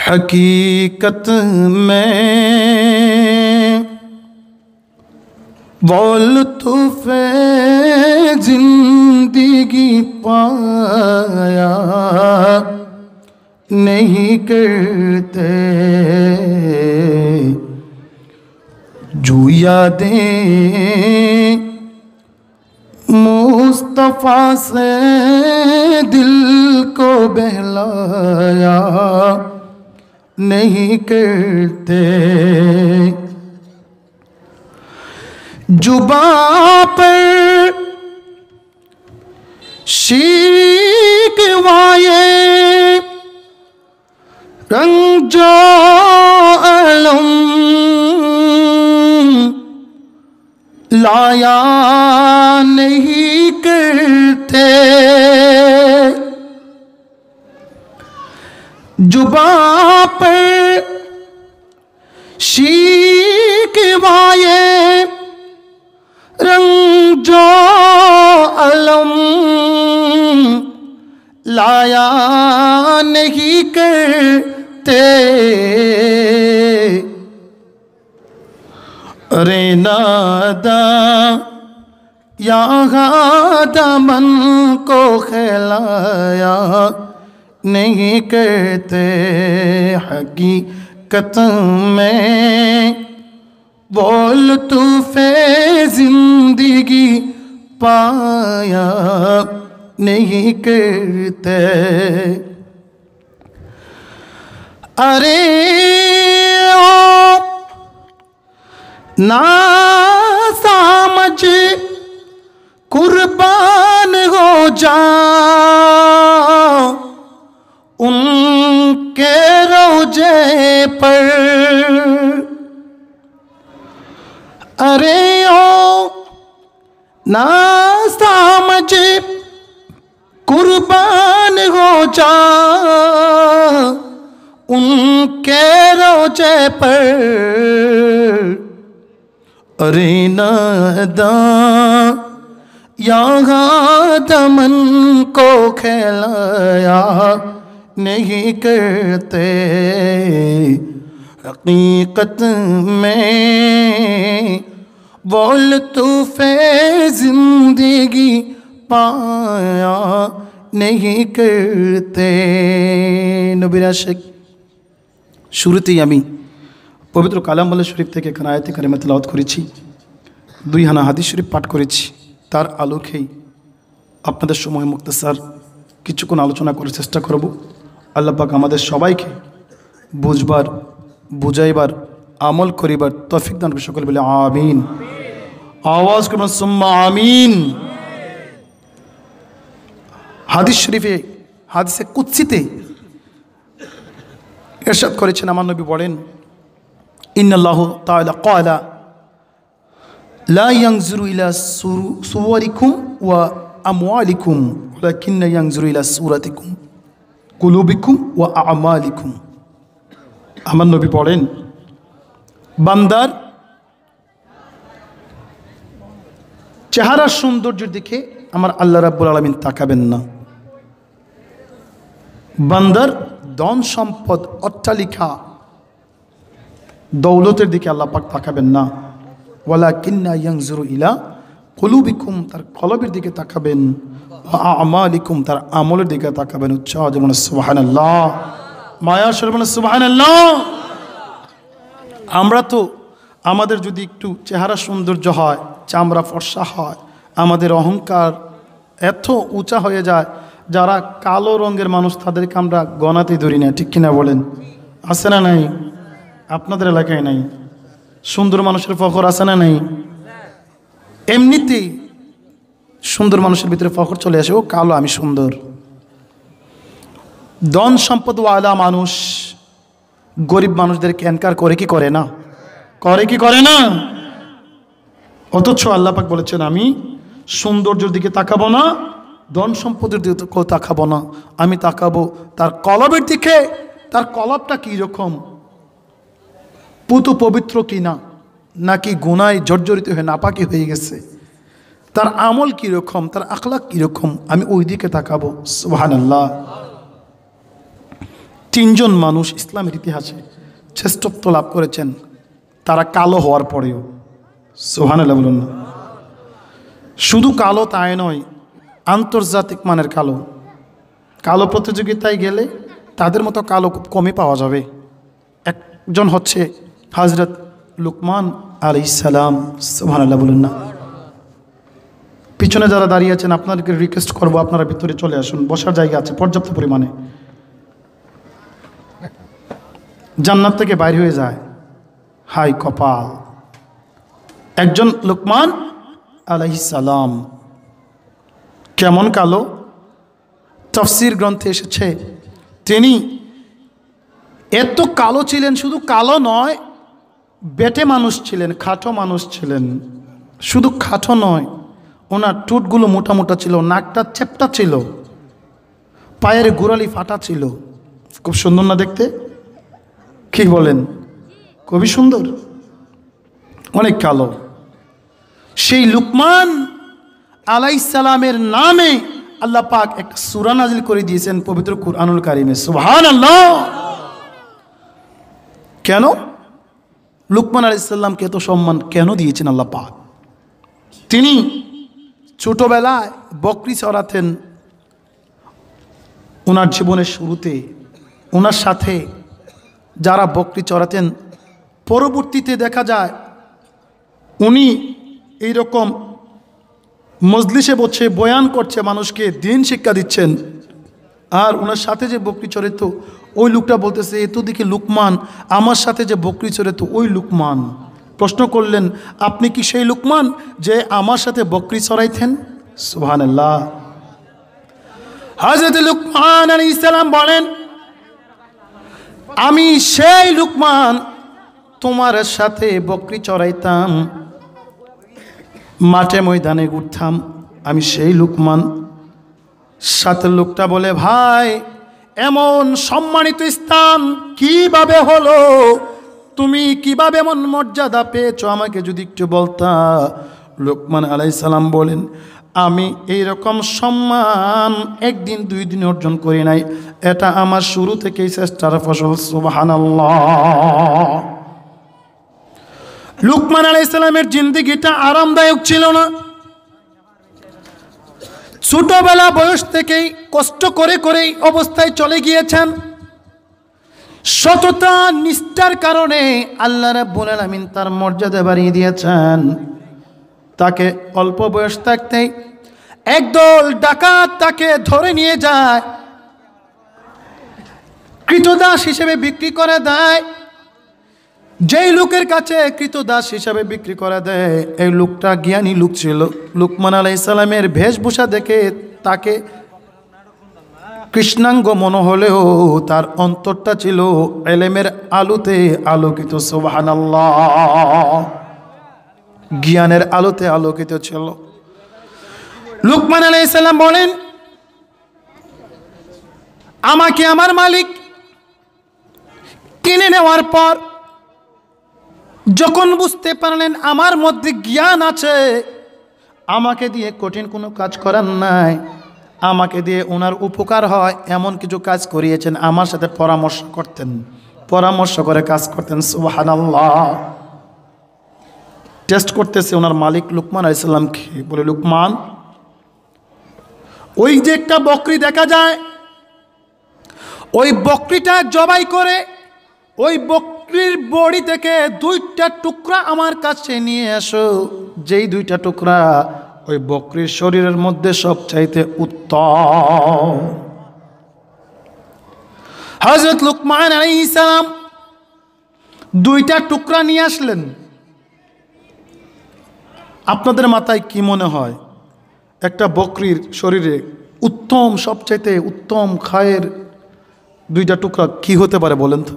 हकीकत में वो लुत्फ़ जिंदगी पाया नहीं करते, जो यादें मुस्तफ़ा से दिल को बहलाया नहीं करते। जुबां पर शिकवाए रंजो अलम लाया नहीं करते। जुबां पर शिकवाए रंजो अलम लाया नहीं करते। अरे नादा यहाँ दामन को खिलाया नहीं करते। हकीकत में वो लुत्फ़ जिंदगी पाया नहीं करते। अरे ओ ना समझ कुर्बान हो जा उनके रोजे पर। अरे ओ ना समझ कुर्बान हो जा उनके रोजे पर। अरे नादा यहाँ दमन को खिलाया नहीं करते। हकीकत में वो लुत्फ़ जिंदगी पाया नहीं करते। नबीर आशिक শুরুতেই আমি পবিত্র কালামুল্লাহ শরীফ থেকে একখানা আয়াতে কারিমা তেলাওয়াত করেছি, দুইখানা হাদিস শরীফ পাঠ করেছি। তার আলোকেই আপনাদের সময় মুক্তাসার কিছুক্ষণ আলোচনা করার চেষ্টা করব। আল্লাহ পাক আমাদের সবাইকে বুঝবার, বুঝাইবার, আমল করিবার তৌফিক দান করুন। সকলে বলে আমিন। আওয়াজ করুন সুম্মা আমিন। হাদিস শরীফে, হাদিসে কুদসিতে ইরশাদ করেছেন, আমার নবী বলেন, ইন্নাল্লাহু তাআলা ক্বালা লা ইয়ানজুরু ইলা সুওয়ারিকুম ওয়া আমওয়ালিকুম ওয়ালাকিন্না ইয়ানজুরু ইলা সুরাতিকুম কুলুবিকুম ওয়া আমালিকুম। আমার নবী বলেন, বান্দার চেহারার সৌন্দর্যের দিকে আমার আল্লাহ রাব্বুল আলামিন তাকাবেন না। বান্দার ধন সম্পদ, অট্টালিকা, দৌলতের দিকে আল্লাহ পাক তাকাবেন না। ওয়ালাকিন্না ইয়ানজুরু ইলা কুলুবিকুম, তার কলবের দিকে তাকাবেন, ওয়া আমালিকুম, তার আমলের দিকে তাকাবেন। উচ্চারণ যেমন সুবহানাল্লাহ, মায়া শরবন সুবহানাল্লাহ। আমরা তো আমাদের যদি একটু চেহারা সৌন্দর্য হয়, চামড়া ফর্সা হয়, আমাদের অহংকার এত উঁচা হয়ে যায়, যারা কালো রঙের মানুষ তাদেরকে আমরা গণাতেই ধরি না। ঠিক কিনা বলেন? আছে না নাই? আপনাদের এলাকায় নাই? সুন্দর মানুষের ফখর আছে না নাই? এমনিতেই সুন্দর মানুষের ভিতরে ফখর চলে আসে, ও কালো আমি সুন্দর। ধন সম্পদওয়ালা মানুষ গরিব মানুষদেরকে এনকার করে কি করে না? করে কি করে না? অথচ আল্লাহ পাক বলেছেন, আমি সৌন্দর্যের দিকে তাকাবো না, ধন সম্পদের দিকে তাকাবো না, আমি তাকাবো তার কলবের দিকে। তার কলবটা কী রকম, পুতু পবিত্র কি না, নাকি গুনায় জর্জরিত হয়ে নাপাকি হয়ে গেছে, তার আমল কীরকম, তার আখলাক কীরকম, আমি ওই দিকে তাকাবো। সুবহানাল্লাহ। তিনজন মানুষ ইসলামের ইতিহাসে শ্রেষ্ঠত্ব লাভ করেছেন, তারা কালো হওয়ার পরেও। সুবহানাল্লাহ বলুন না। শুধু কালো তাই নয়, আন্তর্জাতিক মানের কালো। কালো প্রতিযোগিতায় গেলে তাদের মতো কালো খুব কমই পাওয়া যাবে। একজন হচ্ছে হযরত লুকমান আলাইহিস সালাম। সুবহানাল্লাহ বলুন না। পিছনে যারা দাঁড়িয়ে আছেন আপনাদেরকে রিকোয়েস্ট করবো, আপনারা ভিতরে চলে আসুন, বসার জায়গা আছে পর্যাপ্ত পরিমাণে। জান্নাত থেকে বাইর হয়ে যায়, হাই কপাল। একজন লুকমান আলাইহিস সালাম কেমন কালো, তাফসীর গ্রন্থে এসেছে তিনি এত কালো ছিলেন, শুধু কালো নয়, বেটে মানুষ ছিলেন, খাটো মানুষ ছিলেন। শুধু খাটো নয়, ওনার ঠোঁটগুলো মোটা মোটা ছিল, নাকটা চেপটা ছিল, পায়ের গোড়ালি ফাটা ছিল। খুব সুন্দর না দেখতে? কি বলেন? খুবই সুন্দর, অনেক কালো। সেই লুকমান আলাইহিস সালামের নামে আল্লাহ পাক একটা সূরা নাজিল করে দিয়েছেন পবিত্র কুরআনুল কারীমে। সুবহানাল্লাহ। কেন লুকমান আলাইহিস সালামকে এত সম্মান কেন দিয়েছেন আল্লাহ পাক? তিনি ছোটবেলায় বকরি চড়াতেন। ওনার জীবনের শুরুতে ওনার সাথে যারা বকরি চড়াতেন, পরবর্তীতে দেখা যায় উনি এইরকম মজলিসে বসে বয়ান করছে, মানুষকে দিন শিক্ষা দিচ্ছেন। আর ওনার সাথে যে বকরি চড়ে তো ওই লোকটা বলতেছে, এত দিকে লুকমান, আমার সাথে যে বকরি চড়ে তো ওই লুকমান। প্রশ্ন করলেন, আপনি কি সেই লুকমান যে আমার সাথে বকরি চড়াইতেন? সুবহানাল্লাহ। হযরত লুকমান আলাইহিস সালাম বলেন, আমি সেই লুকমান, তোমার সাথে বকরি চড়াইতাম, মাঠে ময়দানে ঘুরতাম, আমি সেই লুকমান। সাথে লোকটা বলে, ভাই এমন সম্মানিত স্থান কিভাবে হলো, তুমি কিভাবে এমন মর্যাদা পেয়েছো, আমাকে যদি একটু বলতা। লুকমান আলাইহিস সালাম বলেন, আমি এইরকম সম্মান একদিন দুই দিন অর্জন করি নাই, এটা আমার শুরু থেকেই চেষ্টার ফসল। সুবহানাল্লাহ। লুকমান আলাইহিস সালামের জিন্দেগিটা আরামদায়ক ছিল না। ছোটবেলা বয়স থেকেই কষ্ট করে করেই অবস্থায় চলে গিয়েছেন। সততা নিষ্ঠার কারণে আল্লাহ রাব্বুল আলামিন তার মর্যাদা বাড়িয়ে দিয়েছেন। তাকে অল্প বয়স থাকতেই একদল ডাকাত তাকে ধরে নিয়ে যায়, কৃতদাস হিসেবে বিক্রি করে দেয়। যেই লোকের কাছে কৃতদাস হিসাবে বিক্রি করে দেয়, এই লোকটা জ্ঞানী লোক ছিল। লুকমান আলাইহিস সালামের বেশভূষা দেখে তাকে কৃষ্ণাঙ্গ মনে হলেও তার অন্তরটা ছিল ইলমের আলোতে আলোকিত। সুবহানাল্লাহ। জ্ঞানের আলোতে আলোকিত ছিল। লুকমান আলাইহিস সালাম বলেন, আমাকে আমার মালিক কিনে নেওয়ার পর যখন বুঝতে পারলেন আমার মধ্যে জ্ঞান আছে, আমাকে দিয়ে কঠিন কোনো কাজ করার নাই, আমাকে দিয়ে ওনার উপকার হয় এমন কিছু কাজ করিয়েছেন। আমার সাথে পরামর্শ করতেন, পরামর্শ করে কাজ করতেন। সুবহানাল্লাহ। টেস্ট করতেছে ওনার মালিক লুকমান আলাইহিস সালামকে, বলে, লুকমান, ওই যে একটা বকরি দেখা যায়, ওই বকরিটা জবাই করে ওই বকরির বডি থেকে দুইটা টুকরা আমার কাছে নিয়ে আসো। যেই দুইটা টুকরা ওই বকরির শরীরের মধ্যে সবচাইতে উত্তম। হযরত লুকমান আলাইহিস সালাম দুইটা টুকরা নিয়ে আসলেন। আপনাদের মাথায় কি মনে হয়, একটা বকরির শরীরে উত্তম, সবচাইতে উত্তম খায়ের দুইটা টুকরা কি হতে পারে বলেন তো?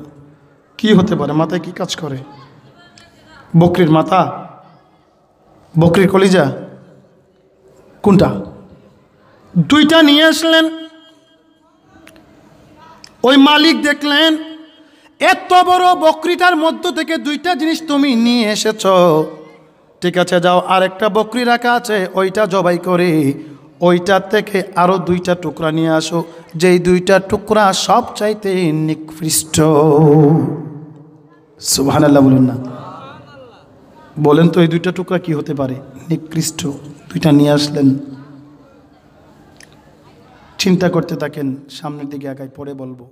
কি হতে পারে? মাথায় কি কাজ করে? বকরির মাথা, বকরির কলিজা, কোনটা? দুইটা নিয়ে আসলেন। ওই মালিক দেখলেন এত বড় বকরিটার মধ্য থেকে দুইটা জিনিস তুমি নিয়ে এসেছ, ঠিক আছে, যাও, আরেকটা বকরি রাখা আছে, ওইটা জবাই করে ওইটার থেকে আরও 2টা টুকরা নিয়ে আসো, যেই 2টা টুকরা সব চাইতে নিকৃষ্ট। সুবহানাল্লাহ বলুন না, বলেন তো এই 2টা টুকরা কি হতে পারে? নিকৃষ্ট। 2টা নিয়ে আসলেন, চিন্তা করতে থাকেন, সামনের দিকে একাই পরে বলবো।